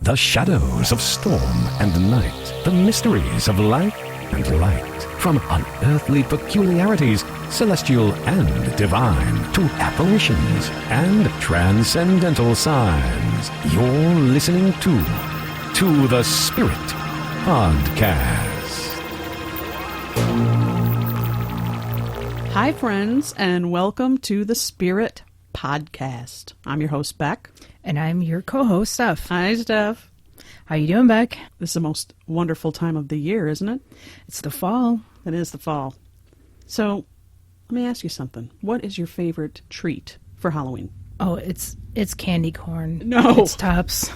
the shadows of storm and night, the mysteries of life and light, from unearthly peculiarities, celestial and divine, to apparitions and transcendental signs. You're listening to the Spirit Podcast. Hi, friends, and welcome to the Spirit Podcast. I'm your host, Beck. And I'm your co-host, Steph. Hi, Steph. How you doing, Beck? This is the most wonderful time of the year, isn't it? It's the fall. It is the fall. So, let me ask you something. What is your favorite treat for Halloween? Oh, it's candy corn. No. It's Tops.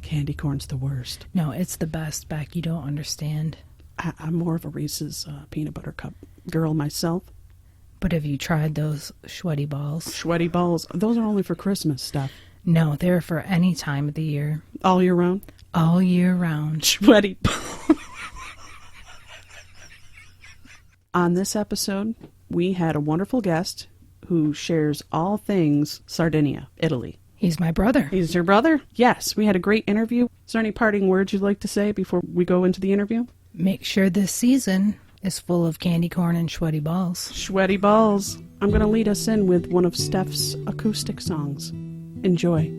Candy corn's the worst. No, it's the best, Beck. You don't understand. I'm more of a Reese's peanut butter cup girl myself. But have you tried those sweaty balls? Sweaty balls. Those are only for Christmas stuff. No, they're for any time of the year. All year round? All year round. Sweaty. On this episode, we had a wonderful guest who shares all things Sardinia, Italy. He's my brother. He's your brother? Yes, we had a great interview. Is there any parting words you'd like to say before we go into the interview? Make sure this season is full of candy corn and sweaty balls. Sweaty balls. I'm going to lead us in with one of Steph's acoustic songs. Enjoy.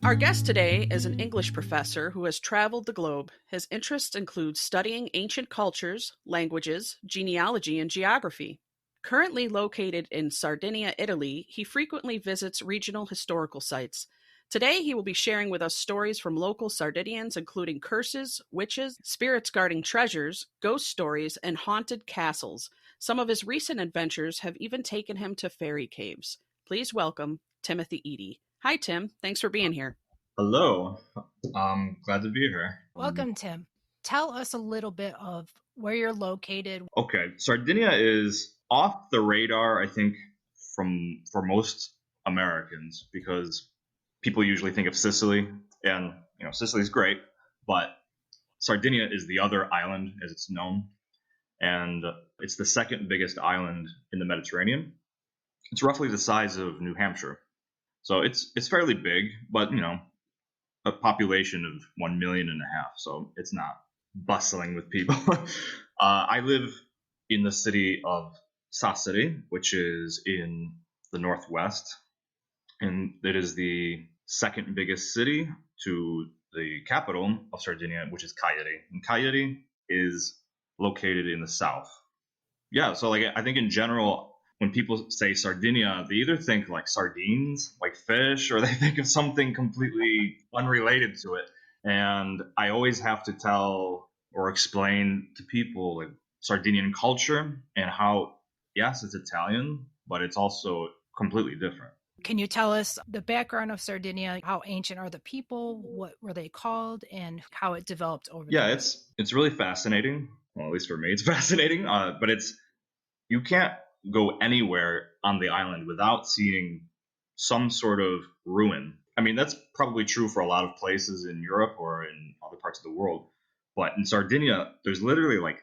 Our guest today is an English professor who has traveled the globe. His interests include studying ancient cultures, languages, genealogy, and geography. Currently located in Sardinia, Italy, he frequently visits regional historical sites. Today, he will be sharing with us stories from local Sardinians, including curses, witches, spirits guarding treasures, ghost stories, and haunted castles. Some of his recent adventures have even taken him to fairy caves. Please welcome Timothy Eadie. Hi, Tim. Thanks for being here. Hello. Glad to be here. Welcome, Tim. Tell us a little bit of where you're located. Okay. Sardinia is off the radar, I think, for most Americans, because people usually think of Sicily, and Sicily's great, but Sardinia is the other island, as it's known, and it's the second biggest island in the Mediterranean. It's roughly the size of New Hampshire. So it's fairly big, but, a population of 1.5 million, so it's not bustling with people. I live in the city of Sassari, which is in the northwest, and it is the second biggest city to the capital of Sardinia, which is Cagliari. And Cagliari is located in the south. Yeah, so I think in general, when people say Sardinia, they either think like sardines, like fish, or they think of something completely unrelated to it. And I always have to tell or explain to people like Sardinian culture and how, yes, it's Italian, but it's also completely different. Can you tell us the background of Sardinia? How ancient are the people? What were they called? And how it developed over Yeah, there? it's really fascinating. Well, at least for me, it's fascinating. But you can't go anywhere on the island without seeing some sort of ruin. I mean, that's probably true for a lot of places in Europe or in other parts of the world. But in Sardinia, there's literally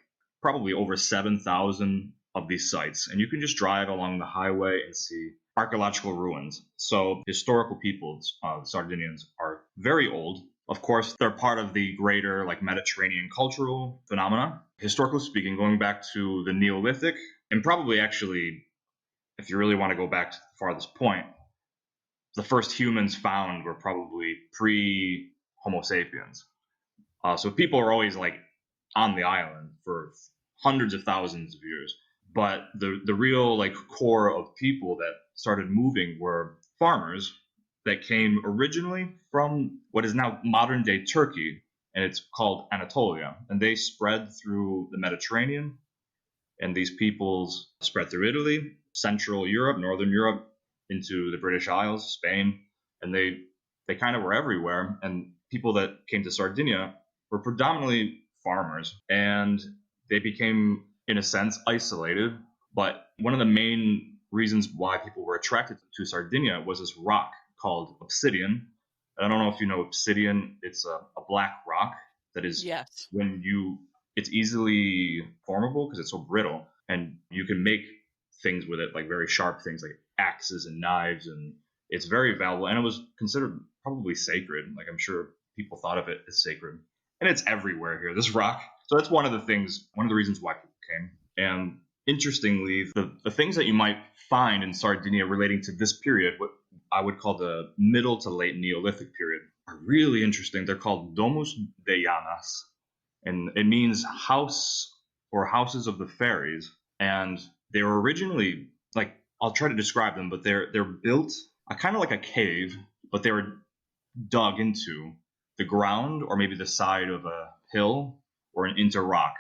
probably over 7,000 of these sites. And you can just drive along the highway and see archaeological ruins. So historical peoples, Sardinians, are very old. Of course, they're part of the greater Mediterranean cultural phenomena. Historically speaking, going back to the Neolithic, and probably actually, if you really want to go back to the farthest point, the first humans found were probably pre-Homo sapiens. So people are always on the island for hundreds of thousands of years. But the real core of people that started moving were farmers that came originally from what is now modern day Turkey, and it's called Anatolia. And they spread through the Mediterranean, and these peoples spread through Italy, Central Europe, Northern Europe, into the British Isles, Spain, and they kind of were everywhere. And people that came to Sardinia were predominantly farmers, and they became, in a sense, isolated. But one of the main reasons why people were attracted to Sardinia was this rock called obsidian. I don't know if you know obsidian. It's a black rock that is Yes. it's easily formable because it's so brittle, and you can make things with it, like very sharp things like axes and knives, and it's very valuable. And it was considered probably sacred. Like I'm sure people thought of it as sacred, and it's everywhere here. This rock. So that's one of the reasons why people came. And interestingly, the things that you might find in Sardinia relating to this period, what I would call the middle to late Neolithic period, are really interesting. They're called domus deianas, and it means house or houses of the fairies. And they were originally, like, I'll try to describe them, but they're built kind of like a cave, but they were dug into the ground or maybe the side of a hill or into rock.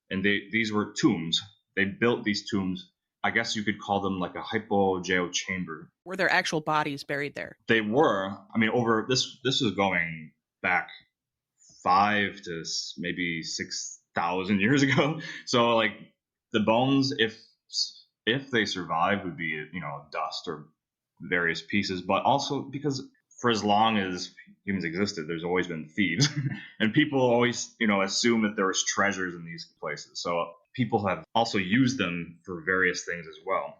And these were tombs. They built these tombs. I guess you could call them like a hypogeo chamber. Were there actual bodies buried there? They were. I mean, over this is going back 5 to maybe 6,000 years ago. So like the bones, if they survived, would be dust or various pieces. But also because for as long as humans existed, there's always been thieves, and people always assume that there was treasures in these places. So people have also used them for various things as well.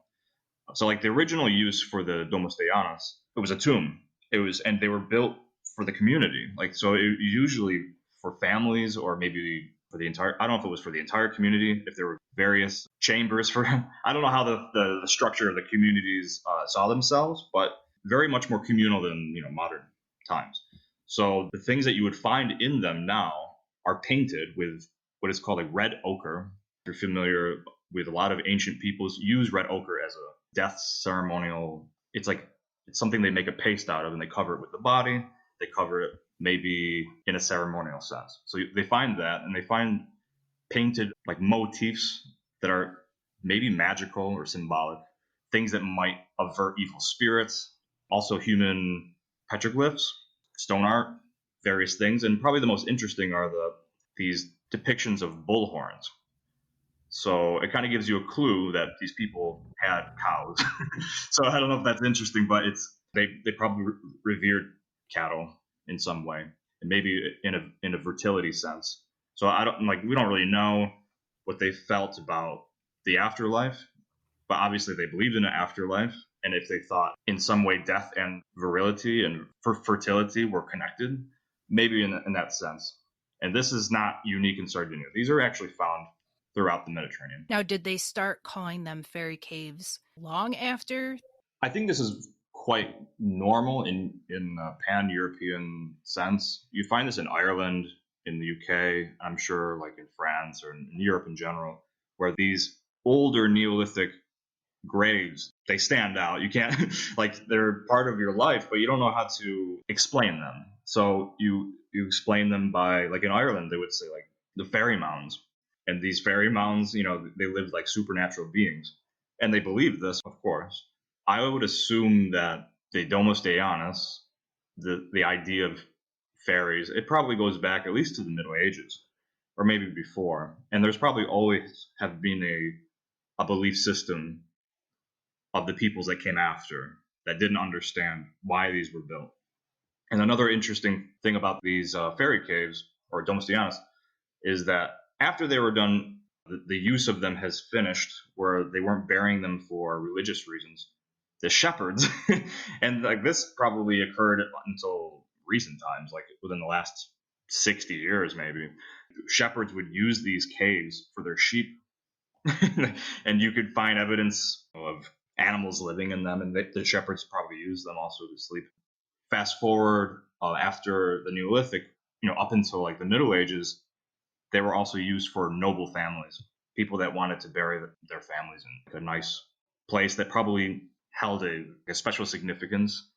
So like the original use for the Domus Deianas, it was a tomb. And they were built for the community. Like so, usually for families or maybe for the entire. I don't know if it was for the entire community. If there were various chambers for. I don't know how the structure of the communities saw themselves, but very much more communal than modern times. So the things that you would find in them now are painted with what is called a red ochre. If you're familiar with a lot of ancient peoples, use red ochre as a death ceremonial. It's something they make a paste out of, and they cover it with the body. They cover it maybe in a ceremonial sense. So they find that, and they find painted like motifs that are maybe magical or symbolic, things that might avert evil spirits, also human petroglyphs, stone art, various things. And probably the most interesting are these depictions of bull horns. So it kind of gives you a clue that these people had cows. So I don't know if that's interesting, but they probably revered cattle in some way, and maybe in a fertility sense. So we don't really know what they felt about the afterlife, but obviously they believed in an afterlife. And if they thought in some way death and virility and fertility were connected, maybe in that sense. And this is not unique in Sardinia. These are actually found throughout the Mediterranean. Now, did they start calling them fairy caves long after? I think this is quite normal in pan-European sense. You find this in Ireland, in the UK, I'm sure like in France or in Europe in general, where these older Neolithic graves, they stand out. You can't like they're part of your life, but you don't know how to explain them. So you explain them by, like in Ireland, they would say like the fairy mounds. And these fairy mounds, they lived like supernatural beings. And they believed this, of course. I would assume that the Domus Deianas, the idea of fairies, it probably goes back at least to the Middle Ages, or maybe before. And there's probably always have been a belief system of the peoples that came after that didn't understand why these were built. And another interesting thing about these fairy caves, or Domus Deianas, is that after they were done, the use of them has finished, where they weren't burying them for religious reasons. The shepherds, and like this probably occurred until recent times, like within the last 60 years maybe, shepherds would use these caves for their sheep. And you could find evidence of animals living in them, and the shepherds probably used them also to sleep. Fast forward after the Neolithic, up until like the Middle Ages, they were also used for noble families, people that wanted to bury their families in a nice place that probably held a special significance,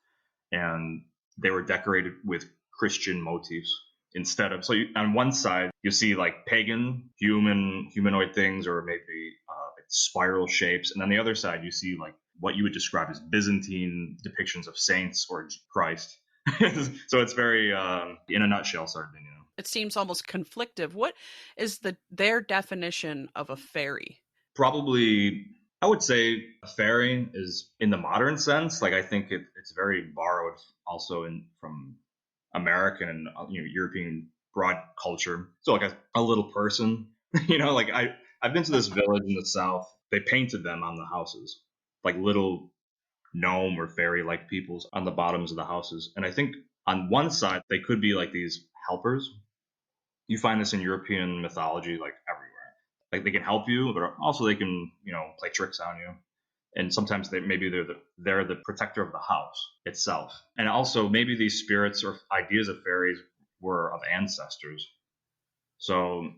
and they were decorated with Christian motifs instead of. So on one side, you see like pagan humanoid things, or maybe like spiral shapes, and on the other side, you see like what you would describe as Byzantine depictions of saints or Christ. So it's very, in a nutshell, Sardinia. It seems almost conflictive. What is their definition of a fairy? Probably, I would say a fairy is in the modern sense. Like I think it's very borrowed also from American and European broad culture. So like a little person, like I've been to this village in the south. They painted them on the houses, like little gnome or fairy like peoples on the bottoms of the houses. And I think on one side they could be like these helpers. You find this in European mythology like everywhere. Like they can help you, but also they can, play tricks on you. And sometimes they're the protector of the house itself. And also maybe these spirits or ideas of fairies were of ancestors. So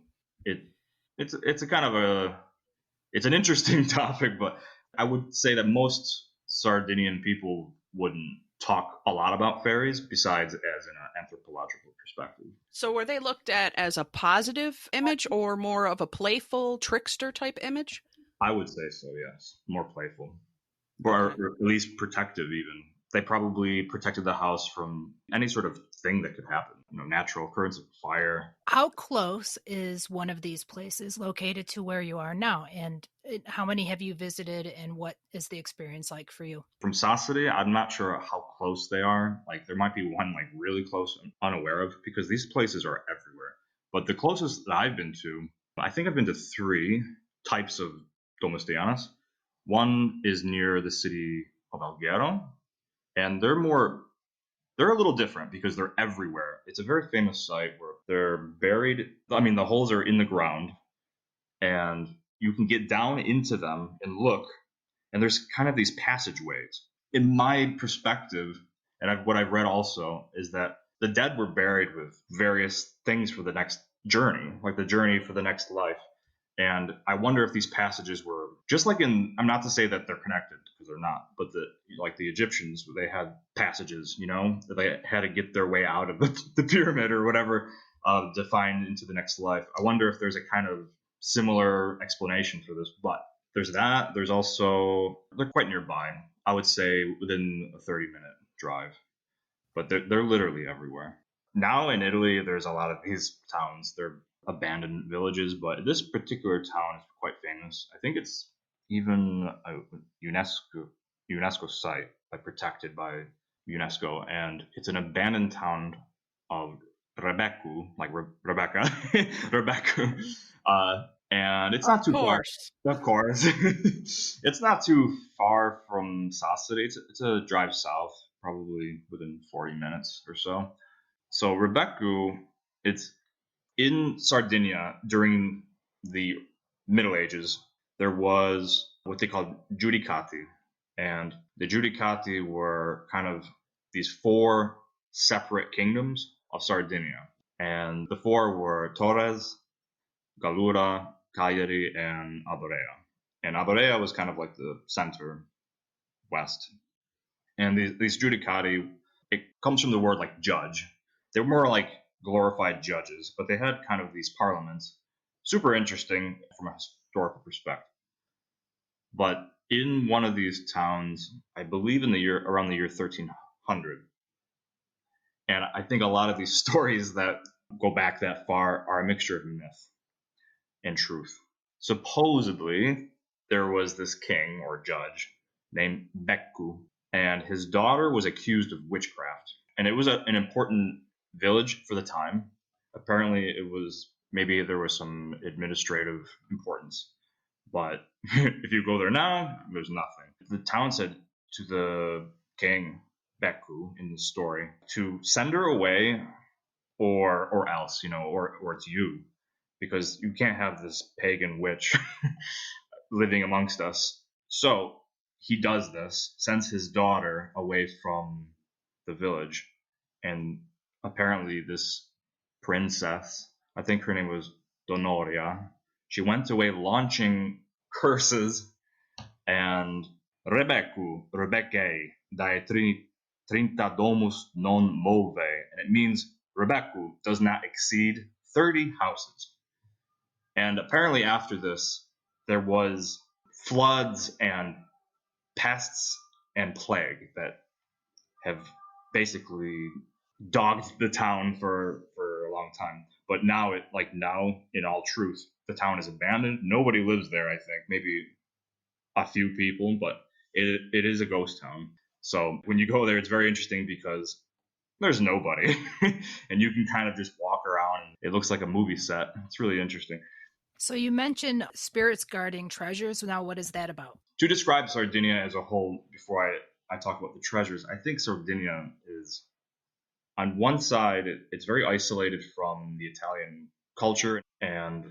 it's a kind of it's an interesting topic, but I would say that most Sardinian people wouldn't talk a lot about fairies besides as an anthropological perspective. So were they looked at as a positive image or more of a playful trickster type image? I would say so, yes. More playful. Or at least protective even. They probably protected the house from any sort of thing that could happen. Natural occurrence of fire. How close is one of these places located to where you are now? And how many have you visited, and what is the experience like for you? From Sassari, I'm not sure how close they are. Like there might be one like really close I'm unaware of, because these places are everywhere. But the closest that I've been to, I think I've been to 3 types of domestianas. One is near the city of Alghero, and they're a little different because they're everywhere. It's a very famous site where they're buried. I mean, the holes are in the ground, and you can get down into them and look, and there's kind of these passageways. In my perspective, and what I've read also, is that the dead were buried with various things for the next journey, like the journey for the next life. And I wonder if these passages were just like I'm not to say that they're connected because they're not, but like the Egyptians, they had passages, that they had to get their way out of the pyramid or whatever to find into the next life. I wonder if there's a kind of similar explanation for this, but there's that. There's also, they're quite nearby. I would say within a 30-minute drive, but they're literally everywhere. Now in Italy, there's a lot of these towns. They're abandoned villages, but this particular town is quite famous. I think it's even a UNESCO site, like protected by UNESCO, and it's an abandoned town of Rebecca, like Rebecca, Rebecca, and it's not too far. Of course, it's not too far from Sassari. It's a drive south, probably within 40 minutes or so. So Rebecca, it's in Sardinia during the Middle Ages. There was what they called giudicati, and the giudicati were kind of these 4 separate kingdoms of Sardinia, and the 4 were Torres, Gallura, Cagliari, and Alborea. And Alborea was kind of like the center west. And these giudicati, it comes from the word like judge. They were more like glorified judges, but they had kind of these parliaments. Super interesting from a historical perspective. But in one of these towns, I believe around the year 1300, and I think a lot of these stories that go back that far are a mixture of myth and truth. Supposedly, there was this king or judge named Beccu, and his daughter was accused of witchcraft. And it was an important village for the time. Apparently, maybe there was some administrative importance. But if you go there now, there's nothing. The town said to the king, Beccu, in the story, to send her away or else, or it's you, because you can't have this pagan witch living amongst us. So he does this, sends his daughter away from the village, and apparently this princess, I think her name was Donoria, she went away launching curses, and Rebeccae dae trinta domus non move, and it means Rebecca does not exceed 30 houses. And apparently after this, there was floods and pests and plague that have basically dogged the town for a long time. But now, in all truth, the town is abandoned. Nobody lives there, I think. Maybe a few people, but it is a ghost town. So when you go there, it's very interesting because there's nobody. And you can kind of just walk around and it looks like a movie set. It's really interesting. So you mentioned spirits guarding treasures. Now, what is that about? To describe Sardinia as a whole, before I talk about the treasures, I think Sardinia is, on one side, it's very isolated from the Italian culture and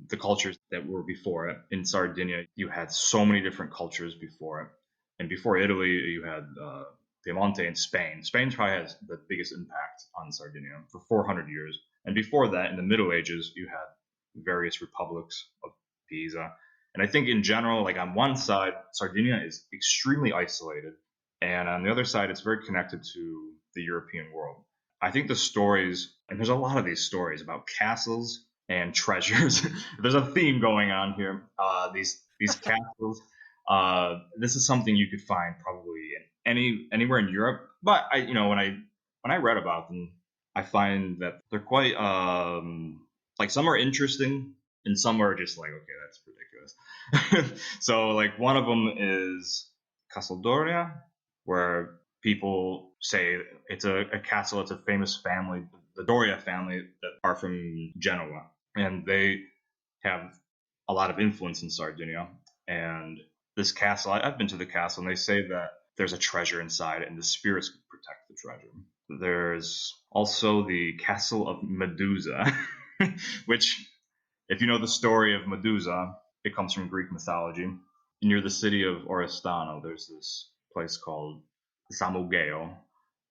the cultures that were before it. In Sardinia, you had so many different cultures before it. And before Italy, you had Piemonte and Spain. Spain probably has the biggest impact on Sardinia for 400 years. And before that, in the Middle Ages, you had various republics of Pisa. And I think in general, like on one side, Sardinia is extremely isolated. And on the other side, it's very connected to the European world. I think the stories, and there's a lot of these stories about castles and treasures. There's a theme going on here. These castles. This is something you could find probably in anywhere in Europe. But when I read about them, I find that they're quite like some are interesting and some are just like, okay, that's ridiculous. So like one of them is Castle Doria, where people say it's a castle. It's a famous family, the Doria family, that are from Genoa, and they have a lot of influence in Sardinia. And this castle, I've been to the castle, and they say that there's a treasure inside, and the spirits protect the treasure. There's also the Castle of Medusa, which, if you know the story of Medusa, it comes from Greek mythology. Near the city of Oristano, there's this place called Samugeo,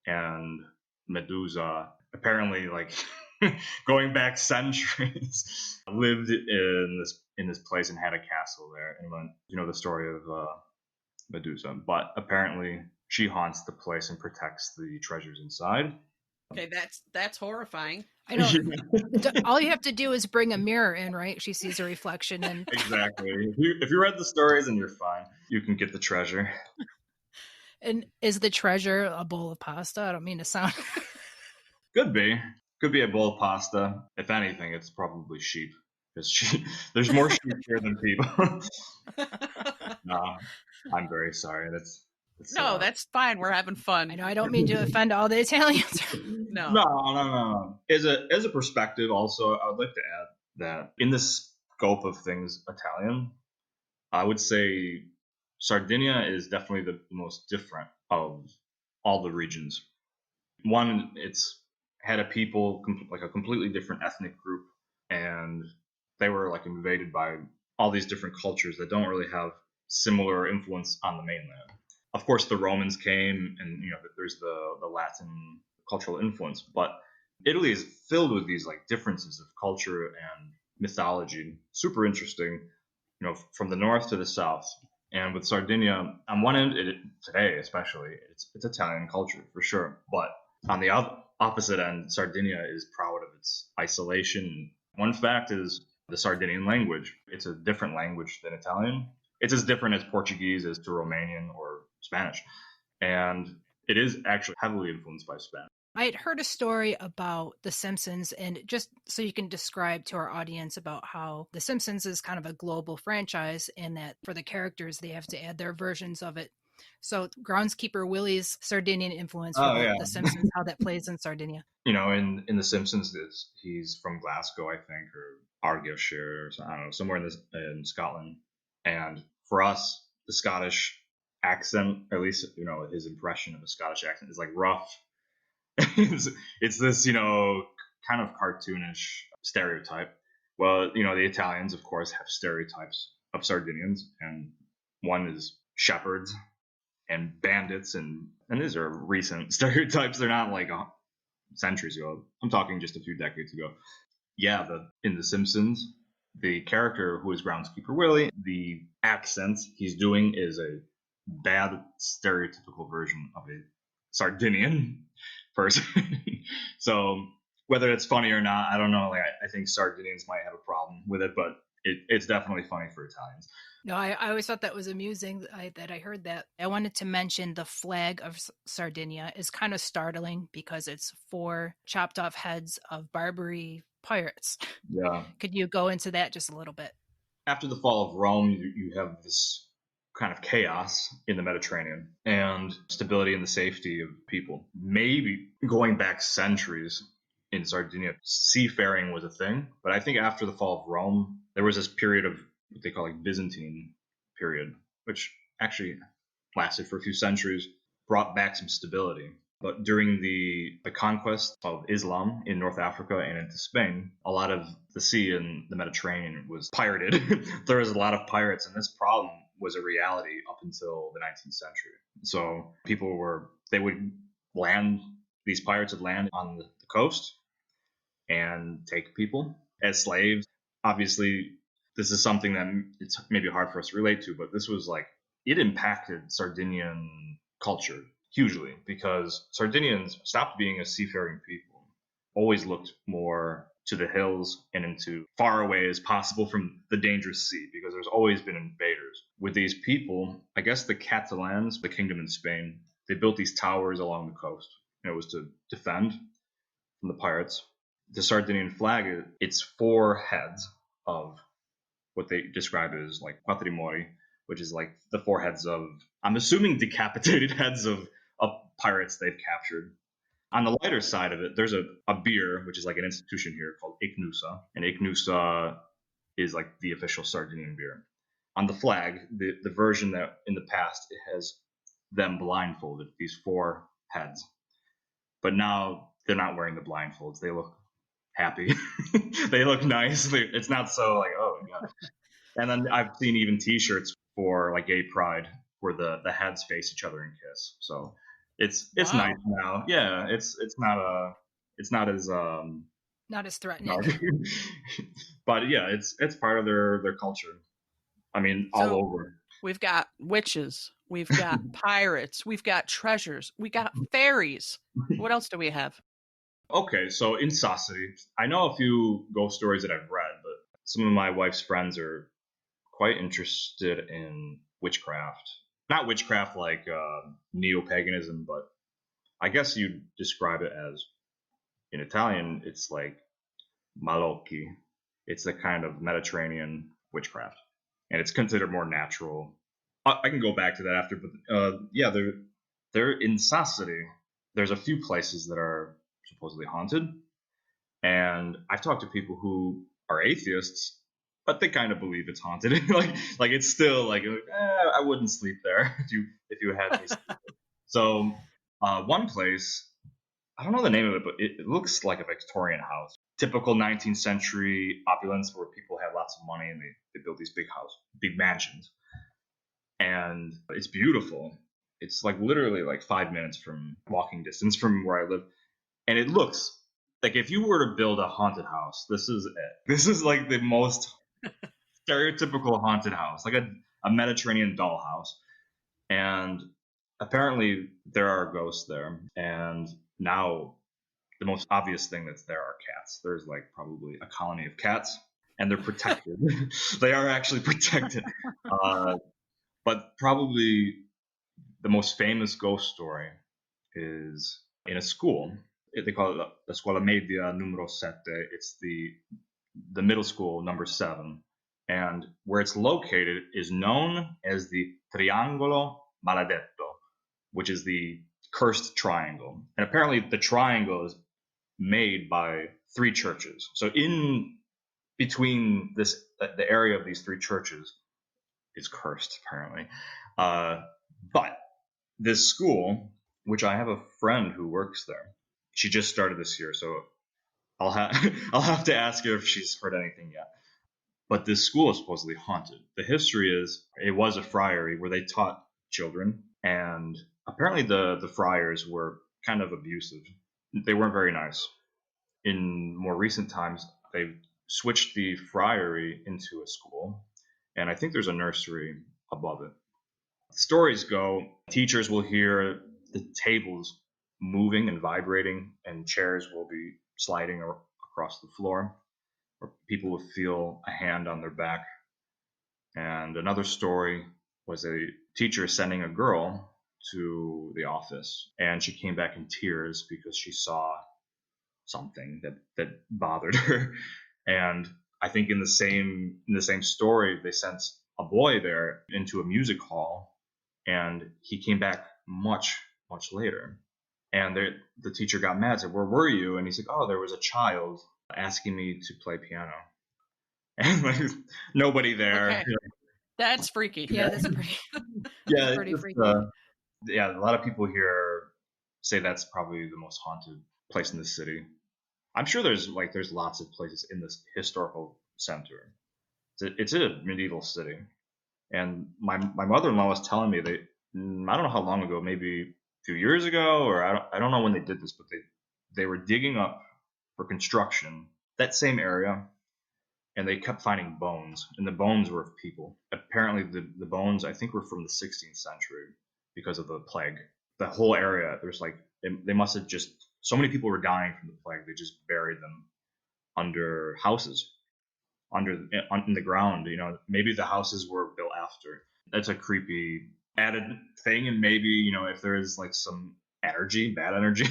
and Medusa, apparently, like going back centuries, lived in this place and had a castle there. And when you know the story of Medusa, but apparently she haunts the place and protects the treasures inside. Okay, that's horrifying. I don't. All you have to do is bring a mirror in, right? She sees a reflection, and Exactly. If you read the stories, and you're fine, you can get the treasure. And is the treasure a bowl of pasta? I don't mean to sound. Could be a bowl of pasta. If anything, it's probably sheep. Because there's more sheep here than people. No, I'm very sorry. No, that's fine. We're having fun. I know I don't mean to offend all the Italians. No. As a perspective, also, I would like to add that in the scope of things Italian, I would say Sardinia is definitely the most different of all the regions. One, it's had a people, like a completely different ethnic group, and they were like invaded by all these different cultures that don't really have similar influence on the mainland. Of course, the Romans came, and there's the Latin cultural influence, but Italy is filled with these like differences of culture and mythology. Super interesting, from the north to the south. And with Sardinia, on one end, today especially, it's Italian culture for sure. But on the opposite end, Sardinia is proud of its isolation. One fact is the Sardinian language. It's a different language than Italian. It's as different as Portuguese as to Romanian or Spanish. And it is actually heavily influenced by Spanish. I had heard a story about The Simpsons, and just so you can describe to our audience about how The Simpsons is kind of a global franchise, and that for the characters, they have to add their versions of it. So Groundskeeper Willie's Sardinian influence for The Simpsons, how that plays in Sardinia. In The Simpsons, he's from Glasgow, I think, or Argyllshire, or I don't know, somewhere in Scotland. And for us, the Scottish accent, or at least, his impression of a Scottish accent is like rough. It's this, kind of cartoonish stereotype. Well, the Italians, of course, have stereotypes of Sardinians, and one is shepherds and bandits, and these are recent stereotypes. They're not like centuries ago. I'm talking just a few decades ago. Yeah, in The Simpsons, the character who is Groundskeeper Willie, the accent he's doing is a bad stereotypical version of a Sardinian person. So whether it's funny or not, I don't know. Like I think Sardinians might have a problem with it, but it's definitely funny for Italians. No, I always thought that was amusing that I heard that. I wanted to mention the flag of Sardinia is kind of startling because it's 4 chopped off heads of Barbary pirates. Yeah. Could you go into that just a little bit? After the fall of Rome, you have this kind of chaos in the Mediterranean and stability and the safety of people. Maybe going back centuries in Sardinia, seafaring was a thing. But I think after the fall of Rome, there was this period of what they call like Byzantine period, which actually lasted for a few centuries, brought back some stability. But during the conquest of Islam in North Africa and into Spain, a lot of the sea in the Mediterranean was pirated. There was a lot of pirates, and this problem was a reality up until the 19th century. So they would land, these pirates would land on the coast and take people as slaves. Obviously, this is something that it's maybe hard for us to relate to, but this was like, it impacted Sardinian culture hugely because Sardinians stopped being a seafaring people, always looked more to the hills and into far away as possible from the dangerous sea because there's always been invaders. With these people, I guess the Catalans, the kingdom in Spain, they built these towers along the coast, and it was to defend from the pirates. The Sardinian flag, it's 4 heads of what they describe as like patrimoni, which is like the 4 heads of, I'm assuming, decapitated heads of pirates they've captured. On the lighter side of it, there's a beer, which is like an institution here called Ichnusa. And Ichnusa is like the official Sardinian beer. On the flag, the version that in the past, it has them blindfolded, these 4 heads. But now they're not wearing the blindfolds. They look happy. They look nice. It's not so like, oh, God. And then I've seen even T-shirts for like gay pride where the heads face each other and kiss. So it's Wow. nice now. Yeah, it's not as Not as threatening. but yeah, it's part of their culture. I mean, all over. We've got witches, we've got pirates, we've got treasures, we got fairies. What else do we have? Okay, so in Sassari, I know a few ghost stories that I've read, but some of my wife's friends are quite interested in witchcraft. Not witchcraft like neo-paganism, but I guess you'd describe it as, in Italian, it's like malocchi. It's a kind of Mediterranean witchcraft, and it's considered more natural. I can go back to that after, but yeah, they're in Sassari. There's a few places that are supposedly haunted, and I've talked to people who are atheists, but they kind of believe it's haunted. like it's still like I wouldn't sleep there if you had me sleep. So one place, I don't know the name of it, but it looks like a Victorian house. Typical 19th century opulence where people have lots of money and they build these big mansions. And it's beautiful. It's like literally like 5 minutes from walking distance from where I live. And it looks like if you were to build a haunted house, this is it. This is like the most stereotypical haunted house, like a Mediterranean dollhouse. And apparently there are ghosts there. And now the most obvious thing that's there are cats. There's like probably a colony of cats, and they're protected. They are actually protected. But probably the most famous ghost story is in a school. They call it the Scuola Media Numero 7. It's the middle school, number 7. And where it's located is known as the Triangolo Maledetto, which is the cursed triangle. And apparently the triangle is made by 3 churches. So in between the area of these 3 churches is cursed, apparently. But this school, which I have a friend who works there, she just started this year, so I'll have to ask her if she's heard anything yet. But this school is supposedly haunted. The history is it was a friary where they taught children, and apparently the friars were kind of abusive. They weren't very nice. In more recent times, they switched the friary into a school, and I think there's a nursery above it. Stories go, teachers will hear the tables moving and vibrating, and chairs will be sliding across the floor, or people will feel a hand on their back. And another story was a teacher sending a girl to the office, and she came back in tears because she saw something that bothered her. And I think in the same story, they sent a boy there into a music hall, and he came back much, much later. And the teacher got mad, said, "Where were you?" And he's like, "Oh, there was a child asking me to play piano." And like, nobody there. Okay. That's freaky. Yeah, that's pretty. Yeah, That's pretty it's freaky. yeah, a lot of people here say that's probably the most haunted place in the city. I'm sure there's lots of places in this historical center. It's a medieval city, and my mother-in-law was telling me I don't know how long ago, maybe a few years ago, or I don't know when they did this, but they were digging up for construction that same area, and they kept finding bones, and the bones were of people. Apparently, the bones, I think, were from the 16th century because of the plague. The whole area, there's like they must have just so many people were dying from the plague. They just buried them under houses, in the ground. Maybe the houses were built after. That's a creepy added thing, and maybe if there is like some energy, bad energy,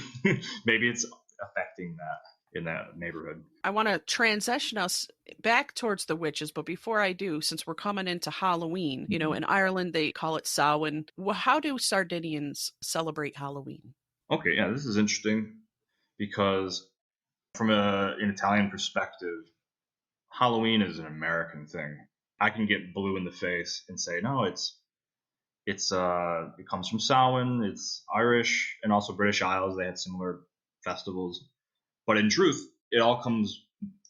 maybe it's affecting that in that neighborhood. I want to transition us back towards the witches, but before I do, since we're coming into Halloween, in Ireland they call it Samhain. How do Sardinians celebrate Halloween? Okay, yeah, this is interesting because from an Italian perspective, Halloween is an American thing. I can get blue in the face and say, no, it comes from Samhain, it's Irish, and also British Isles. They had similar festivals. But in truth, it all comes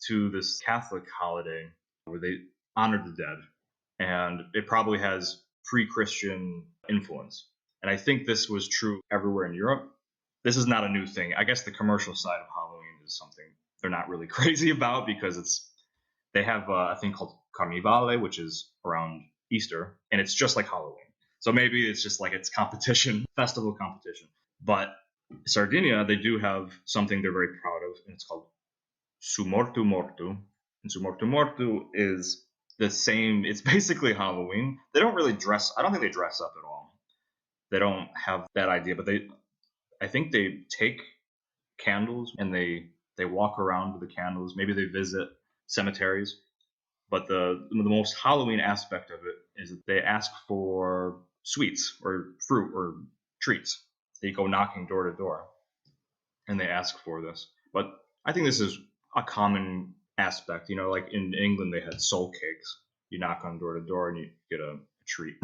to this Catholic holiday where they honor the dead. And it probably has pre-Christian influence. And I think this was true everywhere in Europe. This is not a new thing. I guess the commercial side of Halloween is something they're not really crazy about because they have a thing called Carnivale, which is around Easter, and it's just like Halloween. So maybe it's just like it's competition, festival competition. But Sardinia, they do have something they're very proud of, and it's called Su Mortu Mortu. And Su Mortu Mortu is the same. It's basically Halloween. They don't really dress. I don't think they dress up at all. They don't have that idea, but I think they take candles and they walk around with the candles. Maybe they visit cemeteries. But the most Halloween aspect of it is that they ask for sweets or fruit or treats. They go knocking door to door and they ask for this. But I think this is a common aspect. Like in England, they had soul cakes. You knock on door to door and you get a treat.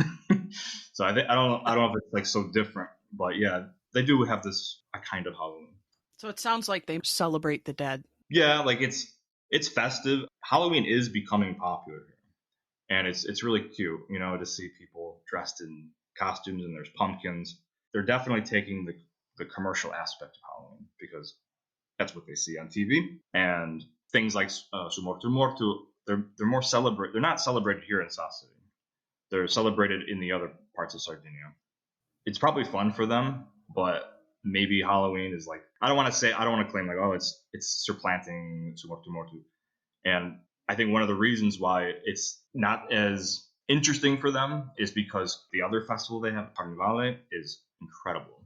So I don't know if it's like so different, but yeah, they do have a kind of Halloween. So it sounds like they celebrate the dead. Yeah, like it's festive. Halloween is becoming popular here, and it's really cute, to see people dressed in costumes and there's pumpkins. They're definitely taking the commercial aspect of Halloween because that's what they see on TV. And things like Su Mortu Mortu, they're more celebrated. They're not celebrated here in South City. They're celebrated in the other parts of Sardinia. It's probably fun for them, but maybe Halloween is like I don't want to claim like, oh, it's supplanting Su Mortu Mortu. And I think one of the reasons why it's not as interesting for them is because the other festival they have, Carnivale, is incredible.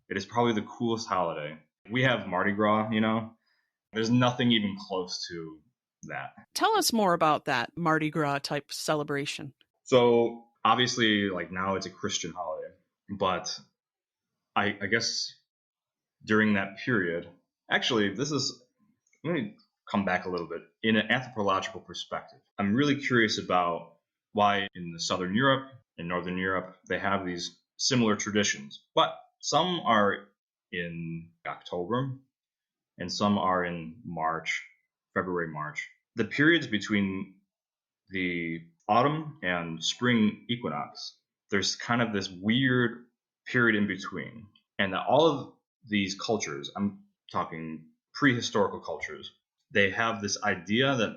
It is probably the coolest holiday. We have Mardi Gras, There's nothing even close to that. Tell us more about that Mardi Gras type celebration. So obviously, like now it's a Christian holiday, but I guess during that period, actually, let me come back a little bit. In an anthropological perspective, I'm really curious about why in the Southern Europe and Northern Europe, they have these similar traditions, but some are in October and some are in February, March. The periods between the autumn and spring equinox, there's kind of this weird period in between. And that all of these cultures, I'm talking prehistorical cultures, they have this idea that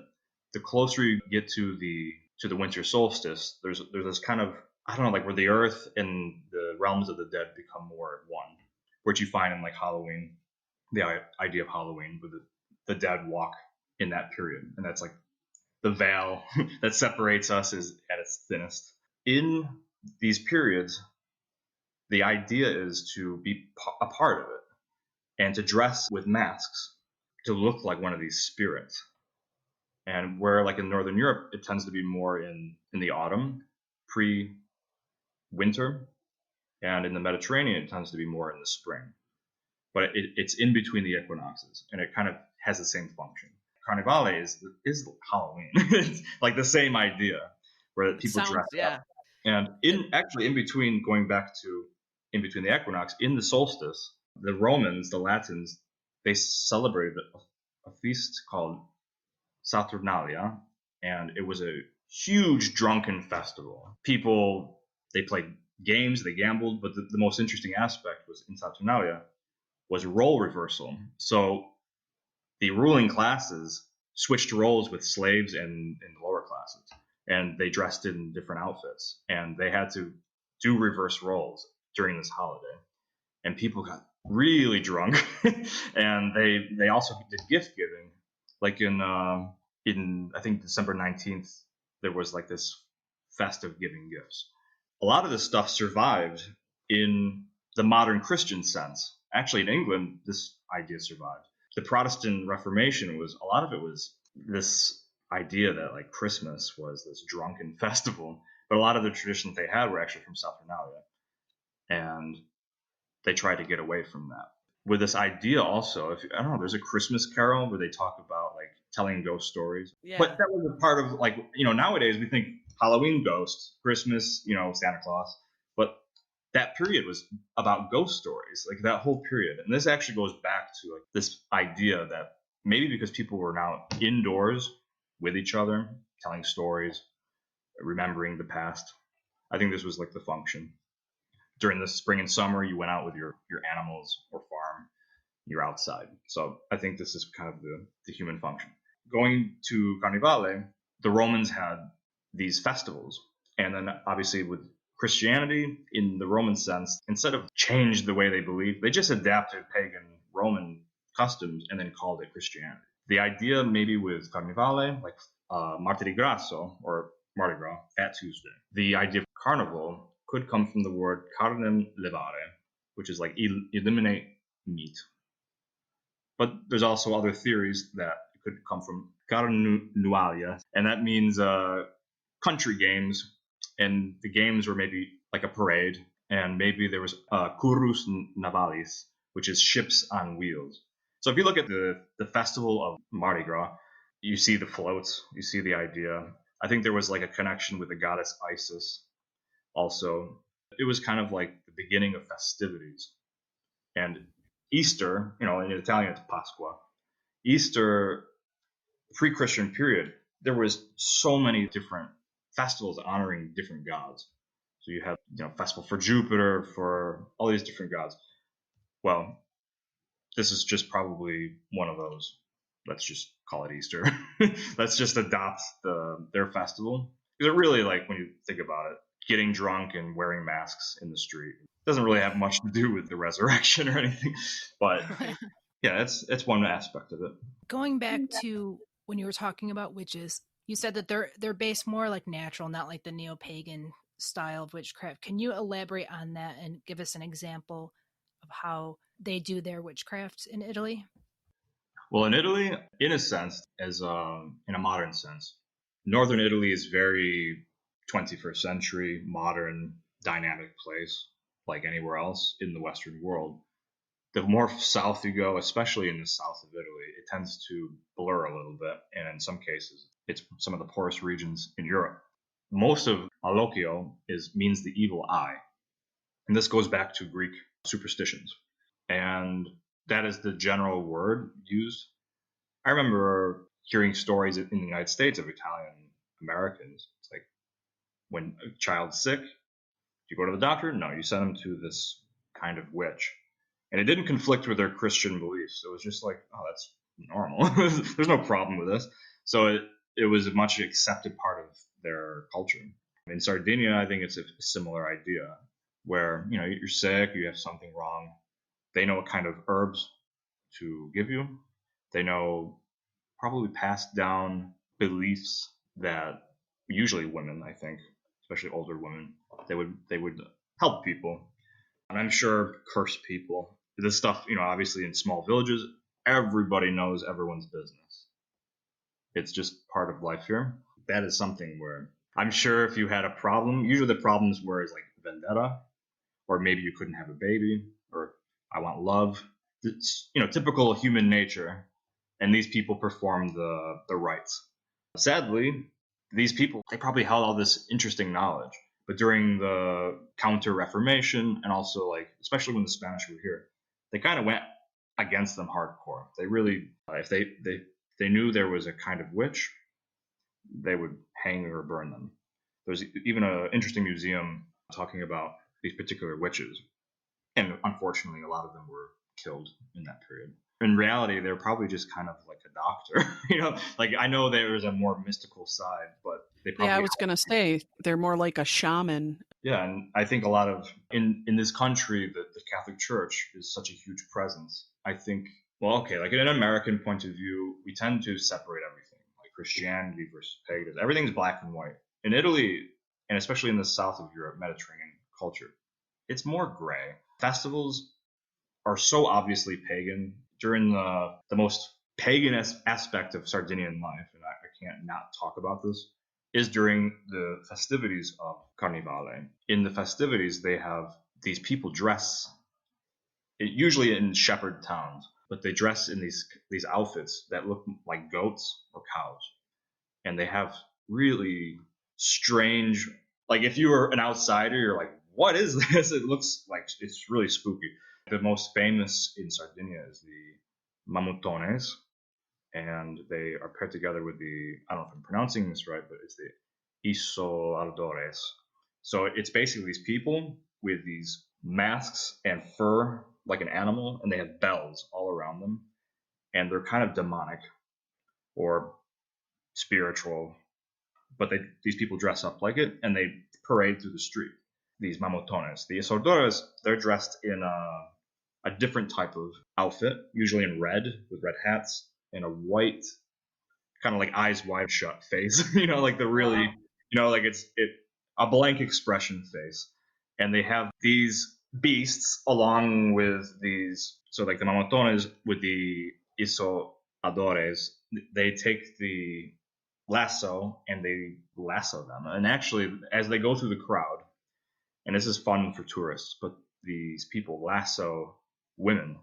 the closer you get to the winter solstice, there's this kind of, I don't know, like where the earth and the realms of the dead become more at one, which you find in like Halloween, the idea of Halloween, where the dead walk in that period, and that's like the veil that separates us is at its thinnest. In these periods, the idea is to be a part of it and to dress with masks to look like one of these spirits. And where like in Northern Europe, it tends to be more in the autumn, pre-winter, and in the Mediterranean, it tends to be more in the spring. But it's in between the equinoxes, and it kind of has the same function. Carnivale is Halloween. It's like the same idea, where people dress up. And in between, going back to in between the equinox, in the solstice, the Romans, the Latins, they celebrated a feast called Saturnalia, and it was a huge drunken festival. People, they played games, they gambled, but the most interesting aspect was in Saturnalia was role reversal. So the ruling classes switched roles with slaves and the lower classes, and they dressed in different outfits, and they had to do reverse roles during this holiday. And people got really drunk, and they also did gift giving. Like in I think December 19th, there was like this festive giving gifts. A lot of this stuff survived in the modern Christian sense. Actually, in England, this idea survived. The Protestant Reformation a lot of it was this idea that like Christmas was this drunken festival, but a lot of the traditions they had were actually from Saturnalia, and they tried to get away from that. With this idea also, I don't know, there's a Christmas Carol where they talk about like telling ghost stories. Yeah. But that was a part of like, nowadays we think Halloween ghosts, Christmas, Santa Claus. But that period was about ghost stories, like that whole period. And this actually goes back to like this idea that maybe because people were now indoors with each other, telling stories, remembering the past, I think this was like the function. During the spring and summer, you went out with your animals or farm, you're outside. So I think this is kind of the human function. Going to Carnivale, the Romans had these festivals. And then obviously with Christianity, in the Roman sense, instead of changed the way they believed, they just adapted pagan Roman customs and then called it Christianity. The idea maybe with Carnivale, like Martedì Grasso or Mardi Gras, Fat Tuesday, the idea of carnival could come from the word carnem levare, which is like eliminate meat. But there's also other theories that it could come from carnualia, and that means country games, and the games were maybe like a parade, and maybe there was currus navalis, which is ships on wheels. So if you look at the festival of Mardi Gras, you see the floats, you see the idea. I think there was like a connection with the goddess Isis. Also, it was kind of like the beginning of festivities. And Easter, in Italian it's Pasqua. Easter, pre-Christian period, there was so many different festivals honoring different gods. So you have, festival for Jupiter, for all these different gods. Well, this is just probably one of those. Let's just call it Easter. Let's just adopt their festival. Because it really, like, when you think about it, getting drunk and wearing masks in the street doesn't really have much to do with the resurrection or anything. But yeah, it's one aspect of it. Going back to when you were talking about witches, you said that they're based more like natural, not like the neo-pagan style of witchcraft. Can you elaborate on that and give us an example of how they do their witchcraft in Italy? Well, in Italy, in a sense, as in a modern sense, northern Italy is very 21st century, modern, dynamic place, like anywhere else in the Western world. The more south you go, especially in the south of Italy, it tends to blur a little bit, and in some cases, it's some of the poorest regions in Europe. Most of malocchio means the evil eye, and this goes back to Greek superstitions, and that is the general word used. I remember hearing stories in the United States of Italian Americans. It's like, when a child's sick, do you go to the doctor? No, you send them to this kind of witch. And it didn't conflict with their Christian beliefs. It was just like, oh, that's normal. There's no problem with this. So it was a much accepted part of their culture. In Sardinia, I think it's a similar idea where, you're sick, you have something wrong. They know what kind of herbs to give you. They know probably passed down beliefs that usually women, I think, especially older women, they would help people. And I'm sure curse people. This stuff, obviously in small villages, everybody knows everyone's business. It's just part of life here. That is something where I'm sure if you had a problem, usually the problems were like vendetta, or maybe you couldn't have a baby, or I want love. It's, typical human nature. And these people performed the rites. Sadly, these people, they probably held all this interesting knowledge. But during the Counter-Reformation, and also like, especially when the Spanish were here, they kind of went against them hardcore. They really, if they knew there was a kind of witch, they would hang or burn them. There's even an interesting museum talking about these particular witches. And unfortunately, a lot of them were killed in that period. In reality, they're probably just kind of like a doctor. Like I know there is a more mystical side, but they probably. Yeah, I was going to say they're more like a shaman. Yeah, and I think a lot of in this country, the Catholic Church is such a huge presence. I think, well, okay, like in an American point of view, we tend to separate everything, like Christianity versus paganism. Everything's black and white. In Italy, and especially in the south of Europe, Mediterranean culture, it's more gray. Festivals are so obviously pagan. During the most pagan aspect of Sardinian life, and I can't not talk about this, is during the festivities of Carnivale. In the festivities, they have these people dress, usually in shepherd towns, but they dress in these outfits that look like goats or cows. And they have really strange, like if you were an outsider, you're like, what is this? It looks like it's really spooky. The most famous in Sardinia is the mamutones, and they are paired together with I don't know if I'm pronouncing this right, but it's the isoladores. So it's basically these people with these masks and fur like an animal, and they have bells all around them, and they're kind of demonic or spiritual, but these people dress up like it, and they parade through the street. These mamutones. The isoladores, they're dressed in a different type of outfit, usually in red, with red hats and a white, kind of like eyes wide shut face. Like the really, like it's a blank expression face. And they have these beasts along with these. So like the mamutones with the isoladores, they take the lasso and they lasso them. And actually, as they go through the crowd, and this is fun for tourists, but these people lasso women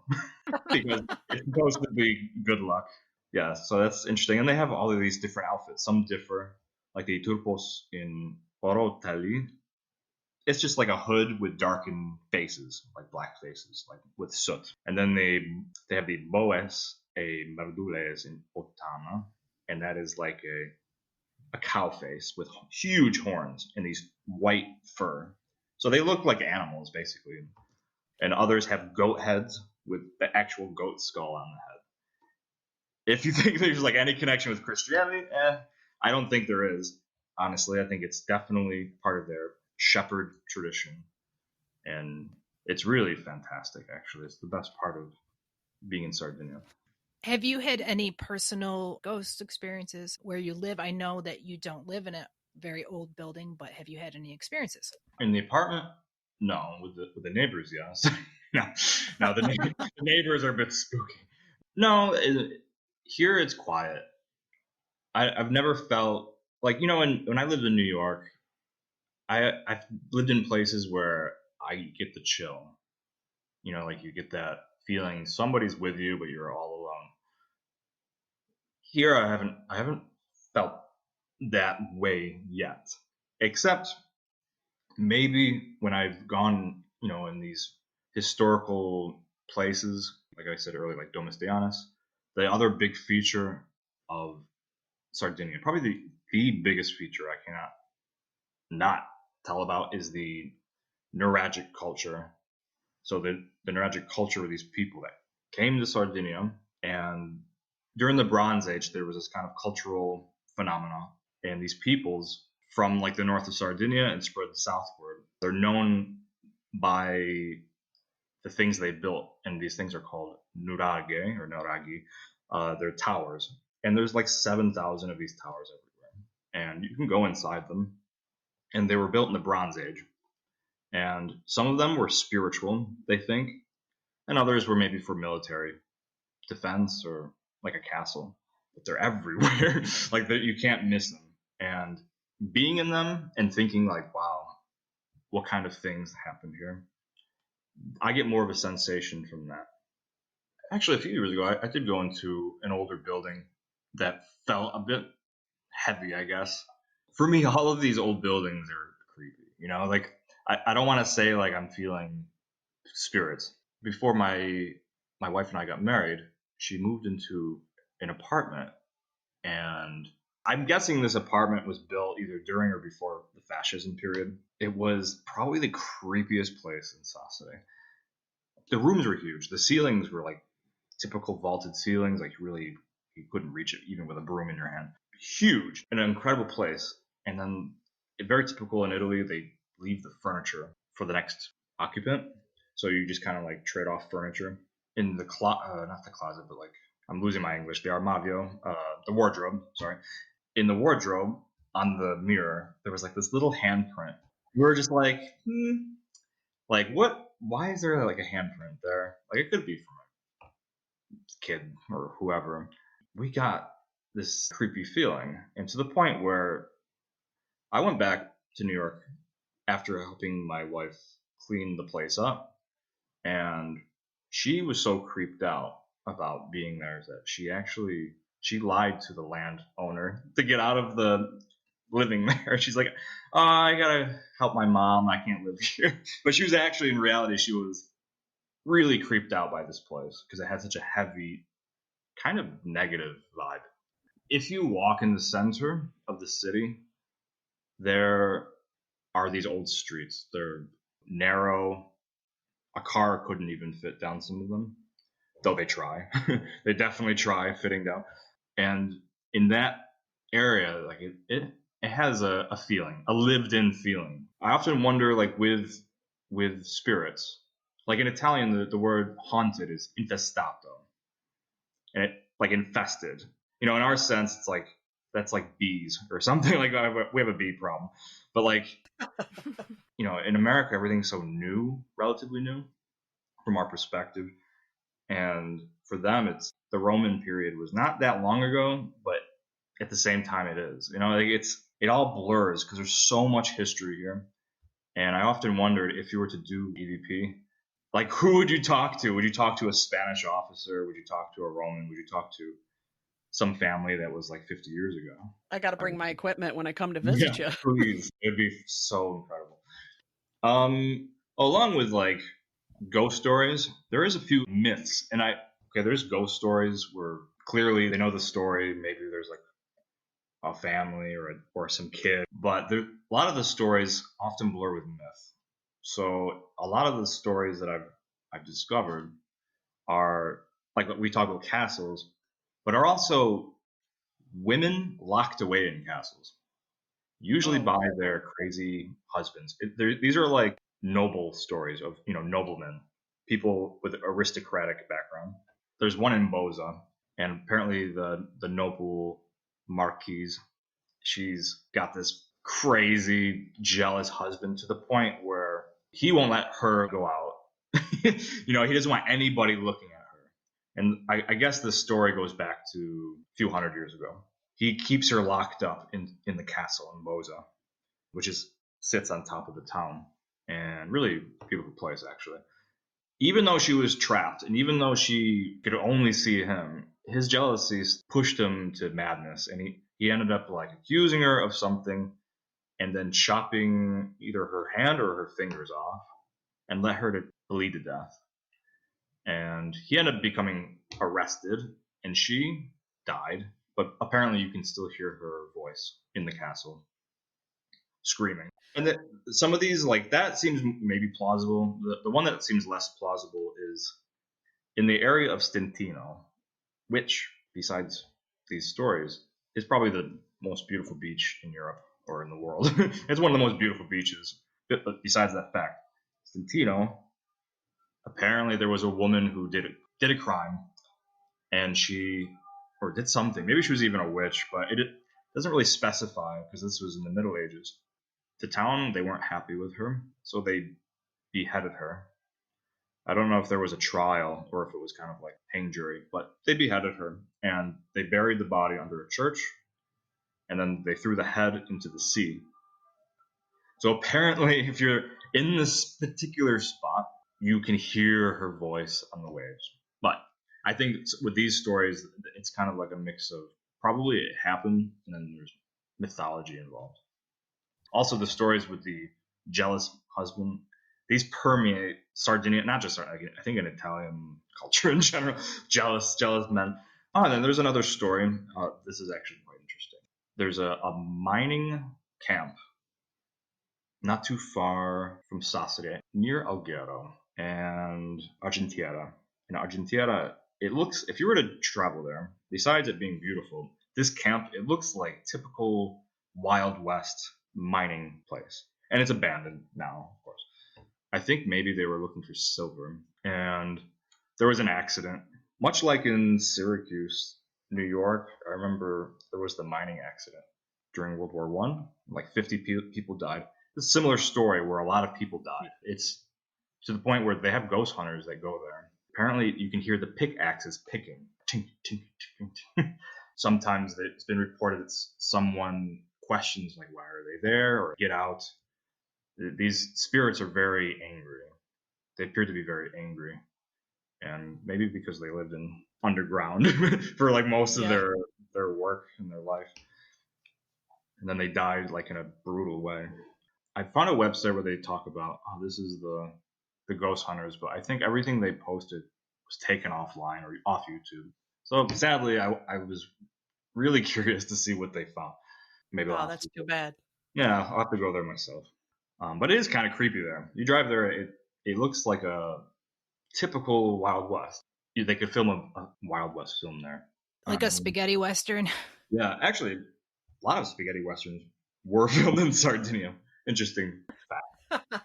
because it's supposed to be good luck. Yeah, so that's interesting. And they have all of these different outfits. Some differ, like the turpos in Orotelli. It's just like a hood with darkened faces, like black faces, like with soot. And then they have the boes e merdules in Otana, and that is like a cow face with huge horns and these white fur. So they look like animals, basically. And others have goat heads with the actual goat skull on the head. If you think there's like any connection with Christianity, I don't think there is. Honestly, I think it's definitely part of their shepherd tradition. And it's really fantastic, actually. It's the best part of being in Sardinia. Have you had any personal ghost experiences where you live? I know that you don't live in a very old building, but have you had any experiences? In the apartment, no. With the neighbors, yes. No, the neighbors are a bit spooky. No, here it's quiet. I've never felt like, when I lived in New York, I've lived in places where I get the chill. Like you get that feeling somebody's with you, but you're all alone. Here I haven't felt that way yet, except maybe when I've gone, in these historical places, like I said earlier, like Domestianus. The other big feature of Sardinia, probably the biggest feature I cannot not tell about, is the Nuragic culture. So the Nuragic culture were these people that came to Sardinia, and during the Bronze Age, there was this kind of cultural phenomena, and these peoples from like the north of Sardinia and spread southward, they're known by the things they built, and these things are called nuraghe or nuraghi. They're towers, and there's like 7,000 of these towers everywhere, and you can go inside them. And they were built in the Bronze Age, and some of them were spiritual, they think, and others were maybe for military defense or like a castle. But they're everywhere, like you can't miss them. And being in them and thinking like, wow, what kind of things happened here? I get more of a sensation from that. Actually, a few years ago, I did go into an older building that felt a bit heavy, I guess. For me, all of these old buildings are creepy. You know, like I don't want to say like I'm feeling spirits. Before my wife and I got married, she moved into an apartment, and I'm guessing this apartment was built either during or before the fascism period. It was probably the creepiest place in South City. The rooms were huge. The ceilings were like typical vaulted ceilings, like you couldn't reach it even with a broom in your hand. Huge, an incredible place. And then, very typical in Italy, they leave the furniture for the next occupant. So you just kind of like trade off furniture in the not the closet, but like I'm losing my English. The armadio, the wardrobe. Sorry, in the wardrobe on the mirror there was like this little handprint. We were just like, like what? Why is there like a handprint there? Like it could be from a kid or whoever. We got this creepy feeling, and to the point where I went back to New York after helping my wife clean the place up, and she was so creeped out about being there that she lied to the landowner to get out of the living there. She's like, oh, I gotta help my mom, I can't live here. But she was actually, in reality, she was really creeped out by this place because it had such a heavy, kind of negative vibe. If you walk in the center of the city, there are these old streets. They're narrow. A car couldn't even fit down some of them, though they try. They definitely try fitting down. And in that area, like it has a feeling, a lived-in feeling. I often wonder, like with spirits, like in Italian, the word haunted is infestato, and it like infested. You know, in our sense, it's like that's like bees or something. Like we have a bee problem, but like you know, in America, everything's so new, relatively new from our perspective. And for them, it's the Roman period was not that long ago, but at the same time, it is. You know, like it all blurs because there's so much history here. And I often wondered if you were to do EVP, like who would you talk to? Would you talk to a Spanish officer? Would you talk to a Roman? Would you talk to some family that was like 50 years ago? I got to bring my equipment when I come to Yeah, visit you. please. It'd be so incredible. Along with like ghost stories, there is a few myths, and there's ghost stories where clearly they know the story. Maybe there's like a family or some kid, but a lot of the stories often blur with myth. So a lot of the stories that I've discovered are like we talk about castles, but are also women locked away in castles, usually by their crazy husbands. These are like noble stories of noblemen, people with aristocratic background. There's one in Boza, and apparently the noble marquise, she's got this crazy jealous husband to the point where he won't let her go out. He doesn't want anybody looking at her. And I guess this story goes back to a few hundred years ago. He keeps her locked up in the castle in Boza, which sits on top of the town, and really beautiful place actually. Even though she was trapped, and even though she could only see him, his jealousy pushed him to madness, and he ended up like accusing her of something, and then chopping either her hand or her fingers off, and let her to bleed to death. And he ended up becoming arrested, and she died. But apparently, you can still hear her voice in the castle, screaming. And some of these, like that, seems maybe plausible. The one that seems less plausible is in the area of Stintino, which, besides these stories, is probably the most beautiful beach in Europe or in the world. It's one of the most beautiful beaches. But besides that fact, Stintino, apparently there was a woman who did a crime, and or did something. Maybe she was even a witch, but it doesn't really specify because this was in the Middle Ages. The town, they weren't happy with her, so they beheaded her. I don't know if there was a trial or if it was kind of like hang jury, but they beheaded her, and they buried the body under a church, and then they threw the head into the sea. So apparently, if you're in this particular spot, you can hear her voice on the waves. But I think with these stories, it's kind of like a mix of probably it happened, and then there's mythology involved. Also, the stories with the jealous husband, these permeate Sardinia, not just I think in Italian culture in general, jealous men. Oh, and then there's another story. This is actually quite interesting. There's a mining camp not too far from Sassari, near Alghero and Argentiera. In Argentiera, it looks, if you were to travel there, besides it being beautiful, this camp, it looks like typical Wild West mining place. And it's abandoned now, of course. I think maybe they were looking for silver. And there was an accident, much like in Syracuse, New York. I remember there was the mining accident during World War I. Like 50 people died. It's a similar story where a lot of people died. It's to the point where they have ghost hunters that go there. Apparently, you can hear the pickaxes picking. Tink, tink, tink, tink. Sometimes it's been reported that someone questions, like, why are they there? Or get out. These spirits are very angry. They appear to be very angry. And maybe because they lived in underground for like most of their work and their life. And then they died like in a brutal way. I found a website where they talk about, this is the ghost hunters, but I think everything they posted was taken offline or off YouTube. So sadly, I was really curious to see what they found. Maybe that's too bad. Yeah, I'll have to go there myself. But it is kind of creepy there. You drive there, it looks like a typical Wild West. They could film a Wild West film there. Like a spaghetti western. Yeah, actually, a lot of spaghetti westerns were filmed in Sardinia. Interesting fact.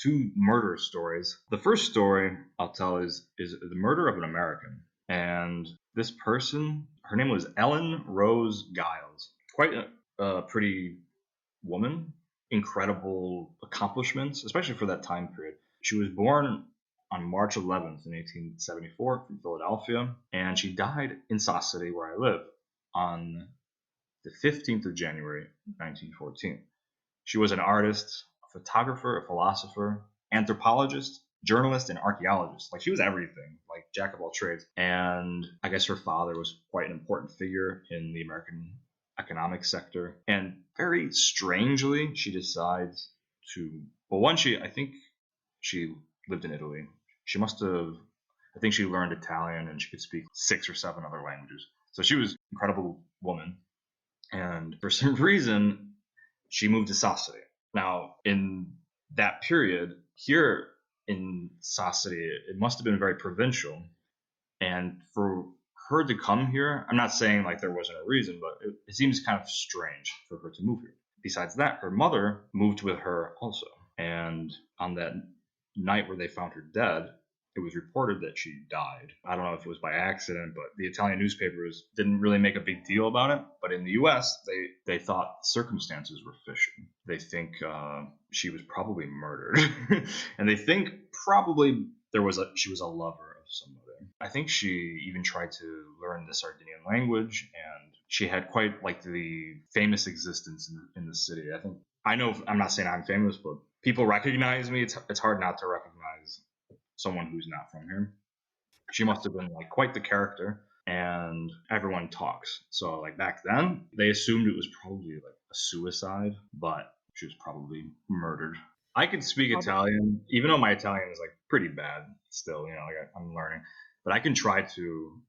2 murder stories. The first story I'll tell is the murder of an American. And this person, her name was Ellen Rose Giles. Quite a pretty woman. Incredible accomplishments, especially for that time period. She was born on March 11th in 1874 from Philadelphia. And she died in Sassari, where I live, on the 15th of January, 1914. She was an artist, a photographer, a philosopher, anthropologist, journalist, and archaeologist. Like, she was everything, like jack of all trades. And I guess her father was quite an important figure in the American economic sector. And very strangely, she decides to, I think she lived in Italy. She must have, I think she learned Italian and she could speak 6 or 7 other languages. So she was an incredible woman. And for some reason, she moved to Sassari. Now, in that period, here in Sassari, it must have been very provincial. And for her to come here, I'm not saying like there wasn't a reason, but it seems kind of strange for her to move here. Besides that, her mother moved with her also. And on that night where they found her dead, it was reported that she died. I don't know if it was by accident, but the Italian newspapers didn't really make a big deal about it. But in the U.S., they thought circumstances were fishy. They think she was probably murdered. And they think probably she was a lover of somebody. I think she even tried to learn the Sardinian language, and she had quite like the famous existence in the city. I'm not saying I'm famous, but people recognize me. It's hard not to recognize someone who's not from here. She must have been like quite the character, and everyone talks. So like back then, they assumed it was probably like a suicide, but she was probably murdered. I could speak Italian, even though my Italian is like pretty bad still, like I'm learning. But I can try to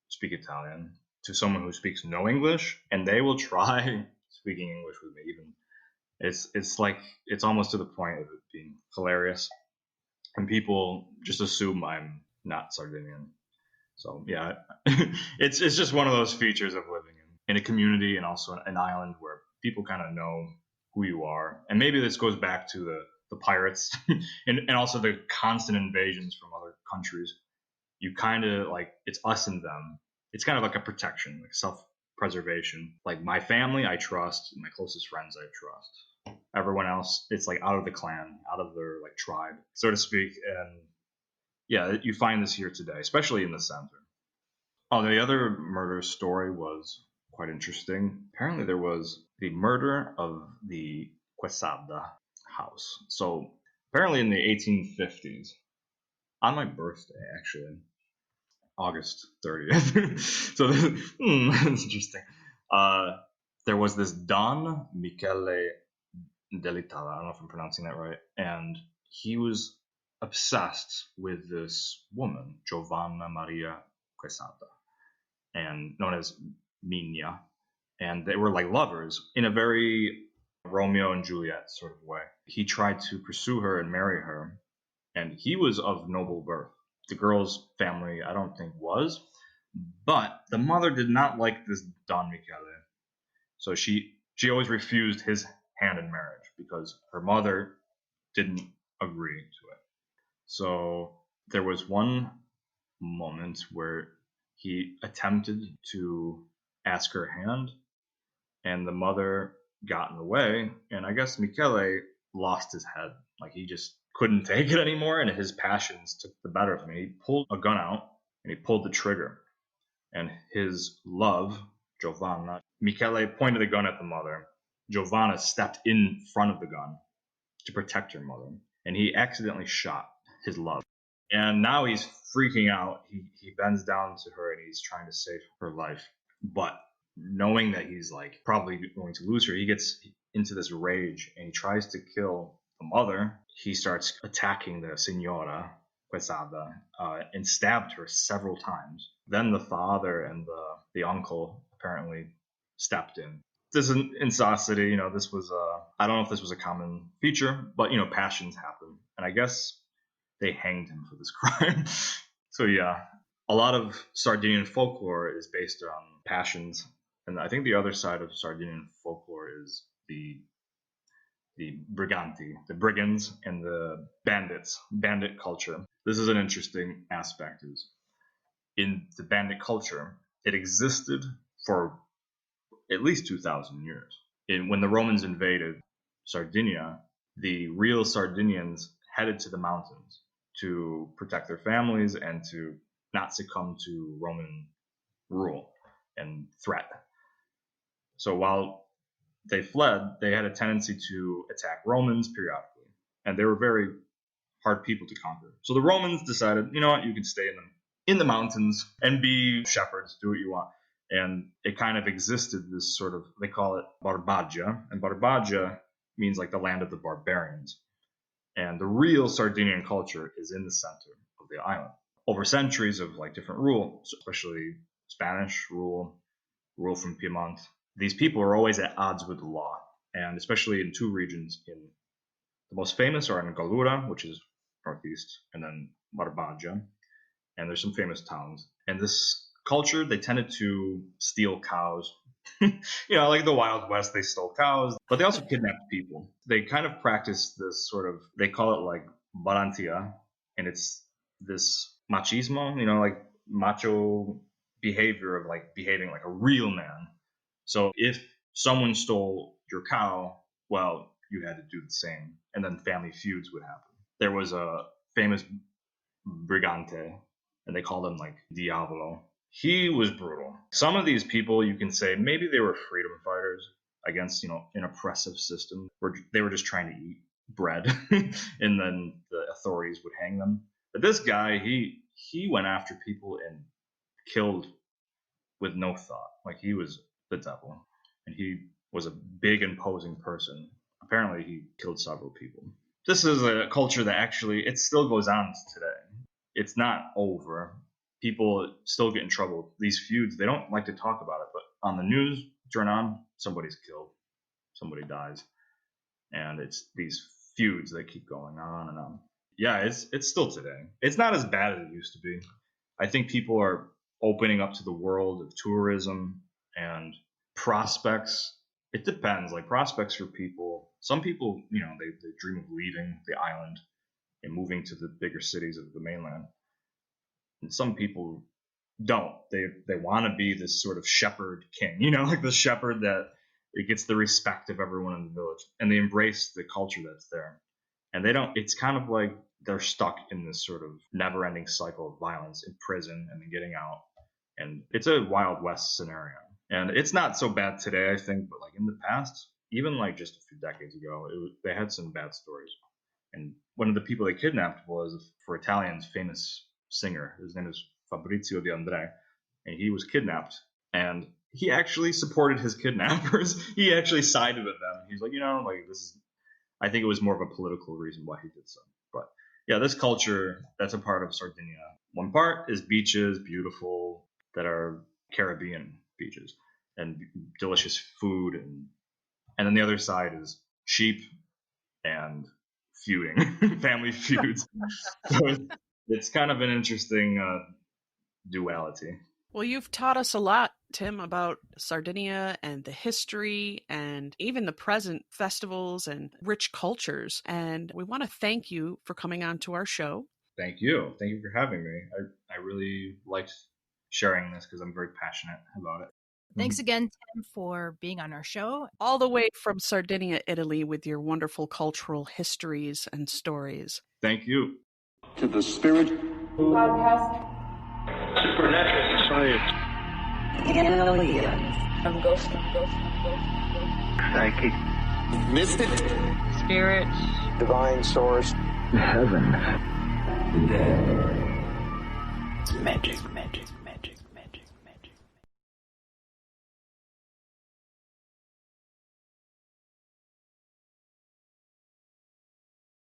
speak Italian to someone who speaks no English, and they will try speaking English with me. Even it's like it's almost to the point of it being hilarious. And people just assume I'm not Sardinian. So yeah, it's just one of those features of living in a community and also an island where people kind of know who you are. And maybe this goes back to the pirates and also the constant invasions from other countries. You kind of like, it's us and them. It's kind of like a protection, like self-preservation. Like my family, I trust. My closest friends, I trust. Everyone else, it's like out of the clan, out of their like tribe, so to speak. And yeah, you find this here today, especially in the center. Oh, the other murder story was quite interesting. Apparently there was the murder of the Quesada house. So apparently in the 1850s, on my birthday, actually, August 30th. So it's interesting. There was this Don Michele Delitala. I don't know if I'm pronouncing that right. And he was obsessed with this woman, Giovanna Maria Quesada, and known as Mina. And they were like lovers in a very Romeo and Juliet sort of way. He tried to pursue her and marry her, and he was of noble birth. The girl's family, I don't think, was, but the mother did not like this Don Michele, so she always refused his hand in marriage because her mother didn't agree to it. So there was one moment where he attempted to ask her hand, and the mother got in the way, and I guess Michele lost his head. Like, he just couldn't take it anymore, and his passions took the better of him. He pulled a gun out, and he pulled the trigger. And his love, Giovanna, Michele pointed the gun at the mother. Giovanna stepped in front of the gun to protect her mother, and he accidentally shot his love. And now he's freaking out. He bends down to her, and he's trying to save her life. But knowing that he's like probably going to lose her, he gets into this rage, and he tries to kill the mother. He starts attacking the Signora Quesada and stabbed her several times. Then the father and the uncle apparently stepped in. This is incessity, this was I don't know if this was a common feature, but passions happen, and I guess they hanged him for this crime. So yeah, a lot of Sardinian folklore is based on passions, and I think the other side of Sardinian folklore is the briganti, the brigands, and the bandit culture. This is an interesting aspect. Is in the bandit culture, it existed for at least 2,000 years. When the Romans invaded Sardinia, the real Sardinians headed to the mountains to protect their families and to not succumb to Roman rule and threat. So while they fled, they had a tendency to attack Romans periodically, and they were very hard people to conquer. So the Romans decided, you know what, you can stay in the mountains and be shepherds, do what you want. And it kind of existed this sort of, they call it Barbagia, and Barbagia means like the land of the barbarians. And the real Sardinian culture is in the center of the island. Over centuries of like different rule, especially Spanish rule from Piedmont, these people are always at odds with the law, and especially in two regions. In the most famous are in Gallura, which is northeast, and then Barbagia, and there's some famous towns. And this culture, they tended to steal cows. Like the Wild West, they stole cows, but they also kidnapped people. They kind of practice this sort of, they call it like barantia, and it's this machismo, like macho behavior of like behaving like a real man. So if someone stole your cow, well, you had to do the same, and then family feuds would happen. There was a famous brigante, and they called him like Diavolo. He was brutal. Some of these people, you can say maybe they were freedom fighters against, an oppressive system where they were just trying to eat bread, and then the authorities would hang them. But this guy, he went after people and killed with no thought. Like, he was the devil, and he was a big, imposing person. Apparently, he killed several people. This is a culture that actually, it still goes on today. It's not over. People still get in trouble. These feuds, they don't like to talk about it, but on the news, turn on, somebody's killed, somebody dies, and it's these feuds that keep going on and on. Yeah, it's still today. It's not as bad as it used to be. I think people are opening up to the world of tourism and prospects. It depends. Like, prospects for people, some people, they dream of leaving the island and moving to the bigger cities of the mainland. And some people don't. They want to be this sort of shepherd king, like the shepherd that it gets the respect of everyone in the village, and they embrace the culture that's there. And they don't. It's kind of like they're stuck in this sort of never-ending cycle of violence in prison and then getting out. And it's a Wild West scenario. And it's not so bad today, I think, but like in the past, even like just a few decades ago, they had some bad stories. And one of the people they kidnapped was, for Italians, famous singer. His name is Fabrizio De André, and he was kidnapped. And he actually supported his kidnappers. He actually sided with them. He's like, like this is. I think it was more of a political reason why he did so. But yeah, this culture, that's a part of Sardinia. One part is beaches, beautiful, that are Caribbean beaches, and delicious food, and then the other side is sheep and feuding, family feuds. So it's kind of an interesting duality. Well, you've taught us a lot, Tim, about Sardinia and the history and even the present festivals and rich cultures. And we want to thank you for coming on to our show. Thank you. Thank you for having me. I really liked sharing this because I'm very passionate about it. Thanks again, Tim, for being on our show. All the way from Sardinia, Italy, with your wonderful cultural histories and stories. Thank you. To the Spirit Podcast. Supernatural Science. Aliens. From Ghost. Psychic. Mystic. Spirits. Divine Source. Heaven. Dead. Magic.